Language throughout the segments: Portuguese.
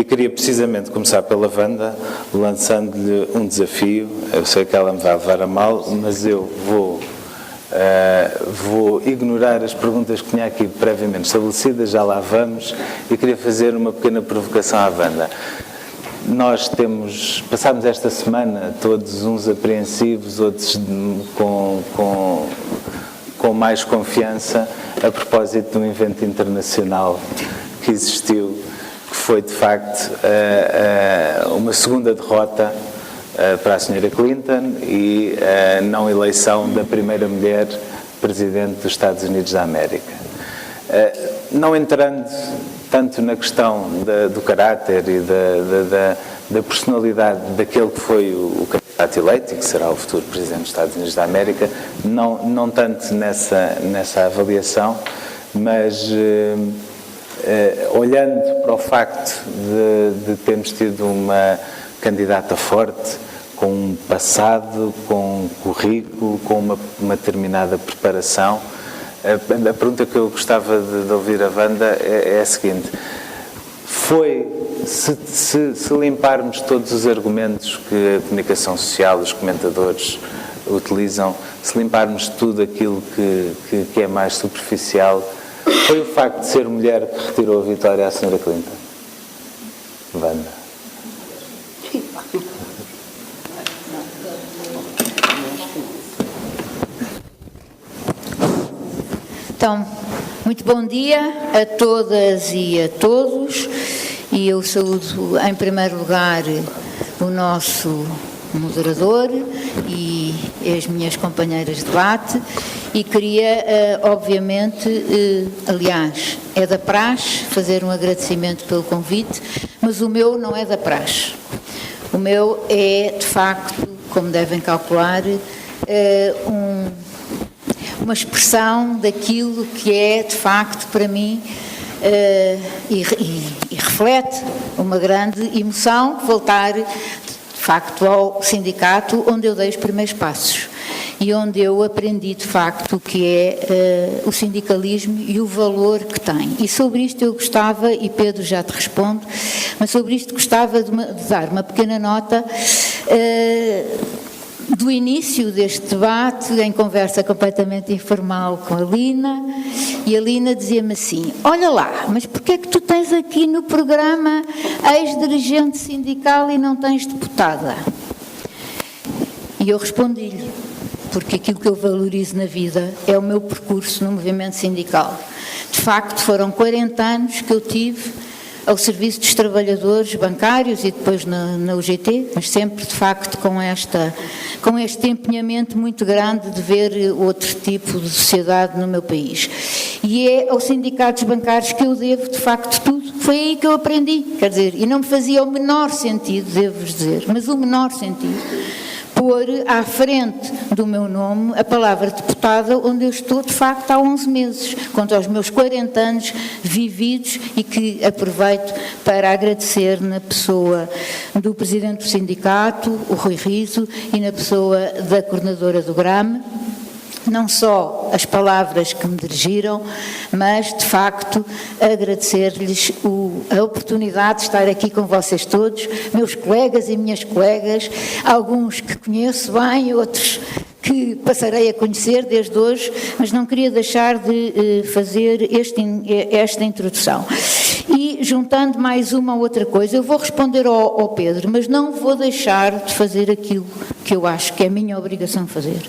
queria precisamente começar pela Wanda, lançando-lhe um desafio. Eu sei que ela me vai levar a mal, mas eu vou ignorar as perguntas que tinha aqui previamente estabelecidas, já lá vamos, e queria fazer uma pequena provocação à Wanda. Nós passámos esta semana todos uns apreensivos, outros com mais confiança, a propósito de um evento internacional que existiu, que foi de facto uma segunda derrota para a Sra. Clinton e a não eleição da primeira mulher presidente dos Estados Unidos da América. Não entrando tanto na questão do caráter e da personalidade daquele que foi o candidato eleito e que será o futuro presidente dos Estados Unidos da América, não tanto nessa avaliação, mas olhando para o facto de termos tido uma candidata forte, com um passado, com um currículo, com uma determinada preparação. A pergunta que eu gostava de ouvir a Wanda é a seguinte: se limparmos todos os argumentos que a comunicação social, os comentadores utilizam, se limparmos tudo aquilo que é mais superficial, foi o facto de ser mulher que retirou a vitória à Sra. Clinton? Wanda. Então, muito bom dia a todas e a todos, e eu saúdo em primeiro lugar o nosso moderador e as minhas companheiras de debate, e queria, obviamente, aliás, é da praxe fazer um agradecimento pelo convite, mas o meu não é da praxe. O meu é, de facto, como devem calcular, uma expressão daquilo que é, de facto, para mim, e reflete uma grande emoção, voltar, de facto, ao sindicato onde eu dei os primeiros passos e onde eu aprendi, de facto, o que é o sindicalismo e o valor que tem. E sobre isto eu gostava, e Pedro já te respondo, mas sobre isto gostava de dar uma pequena nota do início deste debate, em conversa completamente informal com a Lina, e a Lina dizia-me assim: olha lá, mas porquê é que tu tens aqui no programa ex-dirigente sindical e não tens deputada? E eu respondi-lhe: porque aquilo que eu valorizo na vida é o meu percurso no movimento sindical. De facto, foram 40 anos que eu tive ao serviço dos trabalhadores bancários e depois na UGT, mas sempre, de facto, com este empenhamento muito grande de ver outro tipo de sociedade no meu país. E é aos sindicatos bancários que eu devo, de facto, tudo. Foi aí que eu aprendi, quer dizer, e não me fazia o menor sentido, devo-vos dizer, mas o menor sentido, pôr à frente do meu nome a palavra deputada, onde eu estou, de facto, há 11 meses, quanto aos meus 40 anos vividos, e que aproveito para agradecer na pessoa do Presidente do Sindicato, o Rui Riso, e na pessoa da Coordenadora do GRAME, não só as palavras que me dirigiram, mas, de facto, agradecer-lhes a oportunidade de estar aqui com vocês todos, meus colegas e minhas colegas, alguns que conheço bem, outros que passarei a conhecer desde hoje, mas não queria deixar de fazer esta introdução. E, juntando mais uma outra coisa, eu vou responder ao Pedro, mas não vou deixar de fazer aquilo que eu acho que é a minha obrigação fazer,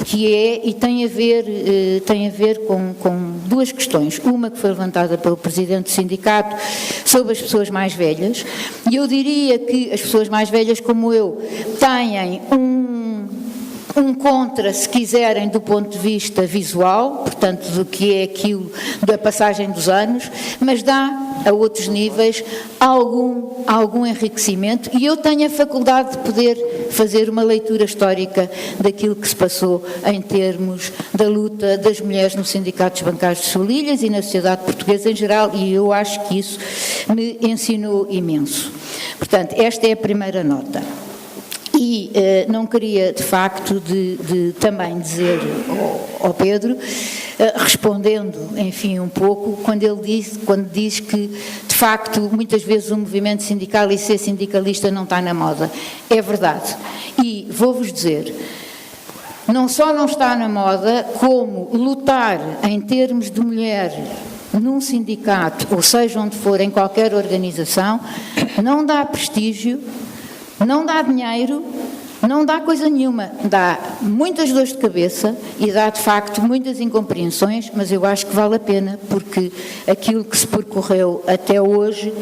que é, e tem a ver com duas questões. Uma que foi levantada pelo Presidente do Sindicato sobre as pessoas mais velhas, e eu diria que as pessoas mais velhas como eu têm um contra, se quiserem, do ponto de vista visual, portanto, do que é aquilo da passagem dos anos, mas dá a outros níveis algum enriquecimento, e eu tenho a faculdade de poder fazer uma leitura histórica daquilo que se passou em termos da luta das mulheres nos sindicatos bancários de Solilhas e na sociedade portuguesa em geral, e eu acho que isso me ensinou imenso. Portanto, esta é a primeira nota. E não queria, de facto, de também dizer ao Pedro respondendo, enfim, um pouco, quando diz que, de facto, muitas vezes o movimento sindical e ser sindicalista não está na moda. É verdade. E vou-vos dizer, não só não está na moda, como lutar em termos de mulher num sindicato, ou seja onde for, em qualquer organização, não dá prestígio, não dá dinheiro, não dá coisa nenhuma, dá muitas dores de cabeça e dá de facto muitas incompreensões, mas eu acho que vale a pena, porque aquilo que se percorreu até hoje,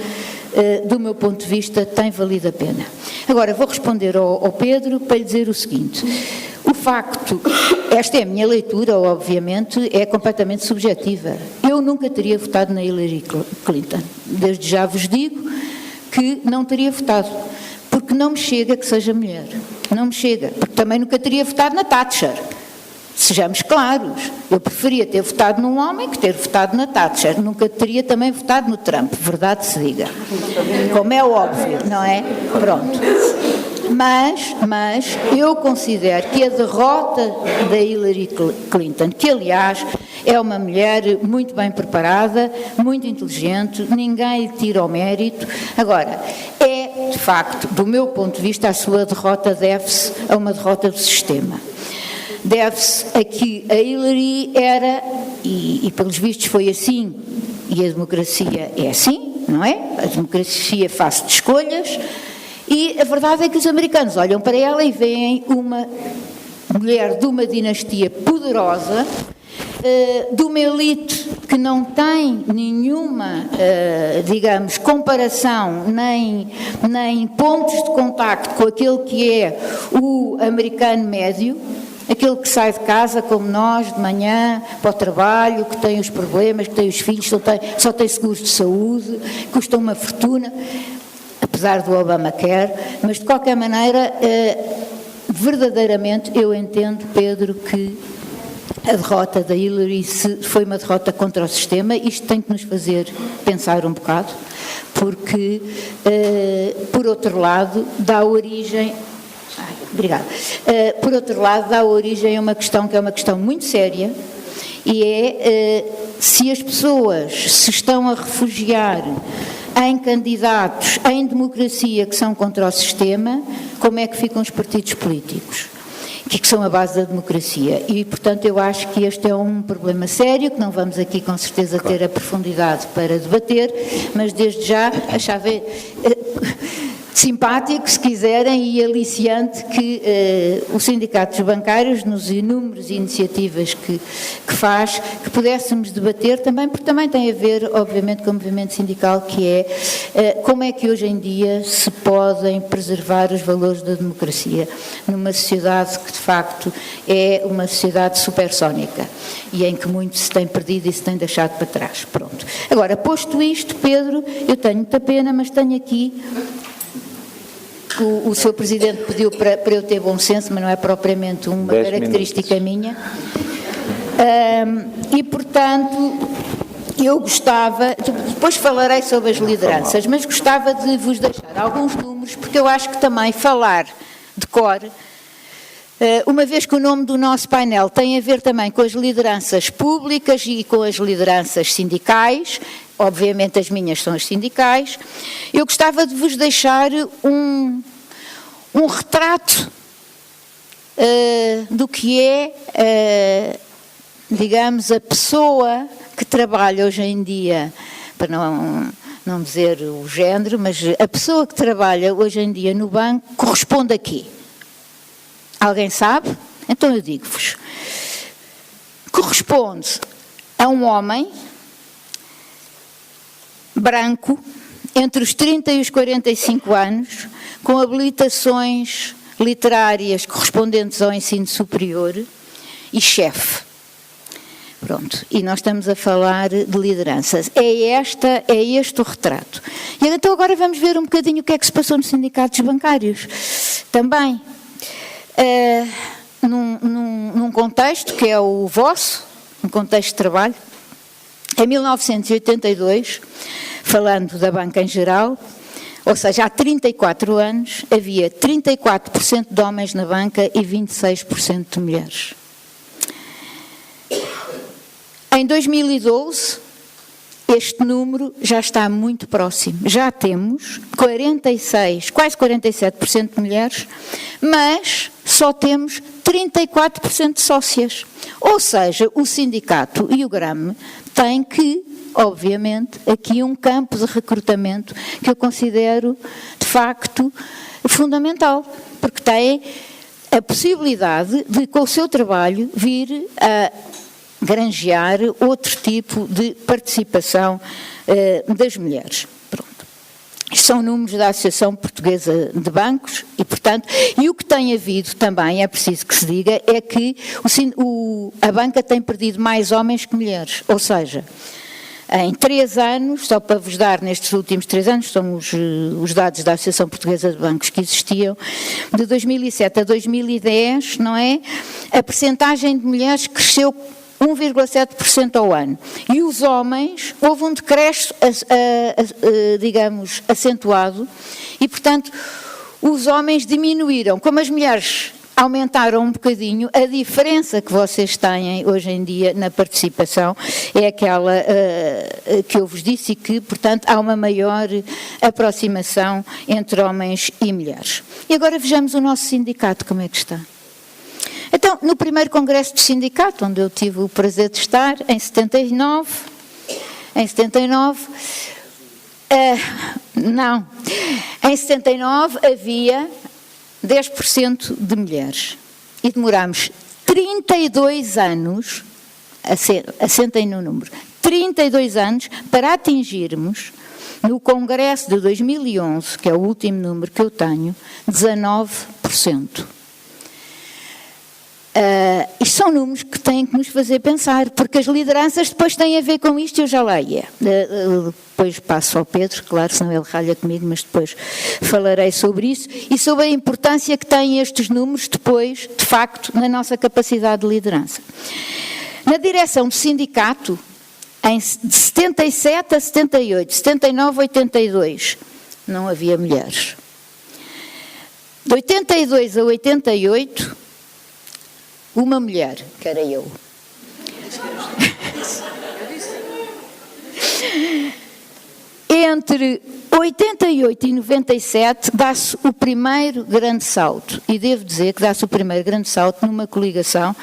do meu ponto de vista, tem valido a pena. Agora, vou responder ao Pedro para lhe dizer o seguinte: o facto, esta é a minha leitura, obviamente, é completamente subjetiva. Eu nunca teria votado na Hillary Clinton, desde já vos digo que não teria votado, porque não me chega que seja mulher. Não me chega, porque também nunca teria votado na Thatcher. Sejamos claros, eu preferia ter votado num homem que ter votado na Thatcher. Nunca teria também votado no Trump, verdade se diga. Como é óbvio, não é? Pronto. Mas eu considero que a derrota da Hillary Clinton, que aliás é uma mulher muito bem preparada, muito inteligente, ninguém lhe tira o mérito. Agora, de facto, do meu ponto de vista, a sua derrota deve-se a uma derrota do sistema. Deve-se a que a Hillary era, e pelos vistos foi assim, e a democracia é assim, não é? A democracia faz de escolhas, e a verdade é que os americanos olham para ela e veem uma mulher de uma dinastia poderosa, de uma elite que não tem nenhuma, digamos, comparação, nem pontos de contacto com aquele que é o americano médio, aquele que sai de casa como nós, de manhã, para o trabalho, que tem os problemas, que tem os filhos, só tem seguros de saúde, custa uma fortuna, apesar do Obamacare, mas de qualquer maneira, verdadeiramente eu entendo, Pedro, que a derrota da Hillary foi uma derrota contra o sistema. Isto tem que nos fazer pensar um bocado, porque, por outro lado, dá origem... Obrigada. Por outro lado, dá origem a uma questão que é uma questão muito séria, e é se as pessoas se estão a refugiar em candidatos, em democracia que são contra o sistema, como é que ficam os partidos políticos, que são a base da democracia. E, portanto, eu acho que este é um problema sério, que não vamos aqui com certeza ter a profundidade para debater, mas desde já achava simpático, se quiserem, e aliciante que o Sindicato dos Bancários, nos inúmeras iniciativas que faz, que pudéssemos debater também, porque também tem a ver, obviamente, com o movimento sindical, que é como é que hoje em dia se podem preservar os valores da democracia numa sociedade que, de facto, é uma sociedade supersónica e em que muito se tem perdido e se tem deixado para trás. Pronto. Agora, posto isto, Pedro, eu tenho muita pena, mas tenho aqui... O Sr. Presidente pediu para eu ter bom senso, mas não é propriamente uma característica minha. E, portanto, eu gostava, depois falarei sobre as lideranças, mas gostava de vos deixar alguns números, porque eu acho que também falar de cor, uma vez que o nome do nosso painel tem a ver também com as lideranças públicas e com as lideranças sindicais, obviamente as minhas são as sindicais, eu gostava de vos deixar um retrato do que é, digamos, a pessoa que trabalha hoje em dia, para não dizer o género, mas a pessoa que trabalha hoje em dia no banco corresponde a quê? Alguém sabe? Então eu digo-vos. Corresponde a um homem branco, entre os 30 e os 45 anos, com habilitações literárias correspondentes ao ensino superior e chefe. Pronto, e nós estamos a falar de lideranças. É este o retrato. E então agora vamos ver um bocadinho o que é que se passou nos sindicatos bancários. Também, num contexto que é o vosso, um contexto de trabalho. Em 1982, falando da banca em geral, ou seja, há 34 anos, havia 34% de homens na banca e 26% de mulheres. Em 2012, este número já está muito próximo. Já temos 46, quase 47% de mulheres, mas só temos 34% de sócias. Ou seja, o sindicato e o GRAME têm que, obviamente, aqui um campo de recrutamento que eu considero, de facto, fundamental, porque têm a possibilidade de, com o seu trabalho, vir a granjear outro tipo de participação das mulheres. Pronto. Isto são números da Associação Portuguesa de Bancos e, portanto, e o que tem havido também, é preciso que se diga, é que a banca tem perdido mais homens que mulheres, ou seja, em 3 anos, só para vos dar nestes últimos 3 anos, são os dados da Associação Portuguesa de Bancos que existiam, de 2007 a 2010, não é? A percentagem de mulheres cresceu 1,7% ao ano. E os homens, houve um decréscimo, digamos, acentuado, e, portanto, os homens diminuíram. Como as mulheres aumentaram um bocadinho, a diferença que vocês têm hoje em dia na participação é aquela que eu vos disse e que, portanto, há uma maior aproximação entre homens e mulheres. E agora vejamos o nosso sindicato, como é que está. Então, no primeiro congresso do sindicato, onde eu tive o prazer de estar, em 79, em 79 havia 10% de mulheres. E demorámos 32 anos, assentem no número, 32 anos para atingirmos, no congresso de 2011, que é o último número que eu tenho, 19%. Isto são números que têm que nos fazer pensar, porque as lideranças depois têm a ver com isto, eu já lá ia. Depois passo ao Pedro, claro, senão ele ralha comigo, mas depois falarei sobre isso e sobre a importância que têm estes números depois, de facto, na nossa capacidade de liderança. Na direção do sindicato, de 77 a 78, 79 a 82, não havia mulheres. De 82 a 88, uma mulher, que era eu. Entre 88 e 97 dá-se o primeiro grande salto, e devo dizer que dá-se o primeiro grande salto numa coligação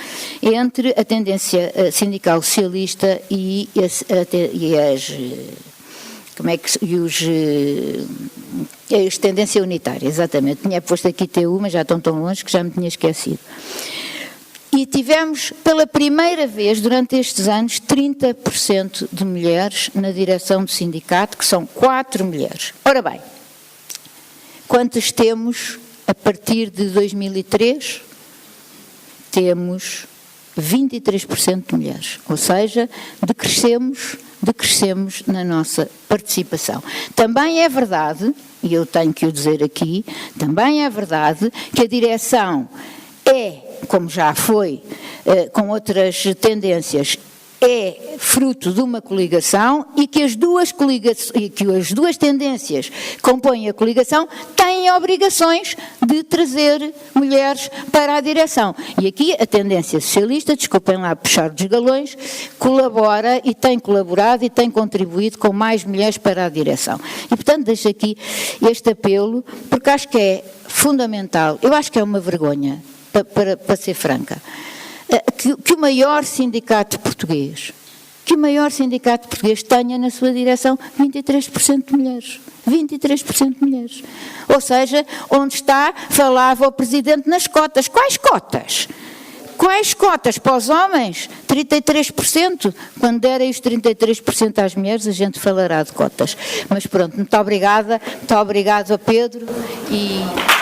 entre a tendência sindical socialista e as tendência unitária, exatamente. Tinha posto aqui TU, mas já estão tão longe que já me tinha esquecido. E tivemos, pela primeira vez, durante estes anos, 30% de mulheres na direção do sindicato, que são 4 mulheres. Ora bem, quantas temos a partir de 2003? Temos 23% de mulheres, ou seja, decrescemos na nossa participação. Também é verdade, e eu tenho que o dizer aqui, também é verdade que a direção como já foi, com outras tendências, é fruto de uma coligação e que as duas tendências que compõem a coligação têm obrigações de trazer mulheres para a direção. E aqui a tendência socialista, desculpem lá puxar dos galões, colabora e tem colaborado e tem contribuído com mais mulheres para a direção. E, portanto, deixo aqui este apelo, porque acho que é fundamental, eu acho que é uma vergonha, para ser franca, que o maior sindicato português tenha na sua direção 23% de mulheres. 23% de mulheres. Ou seja, onde está, falava o Presidente nas cotas. Quais cotas? Quais cotas para os homens? 33%. Quando derem os 33% às mulheres, a gente falará de cotas. Mas pronto, muito obrigada. Muito obrigado a Pedro e...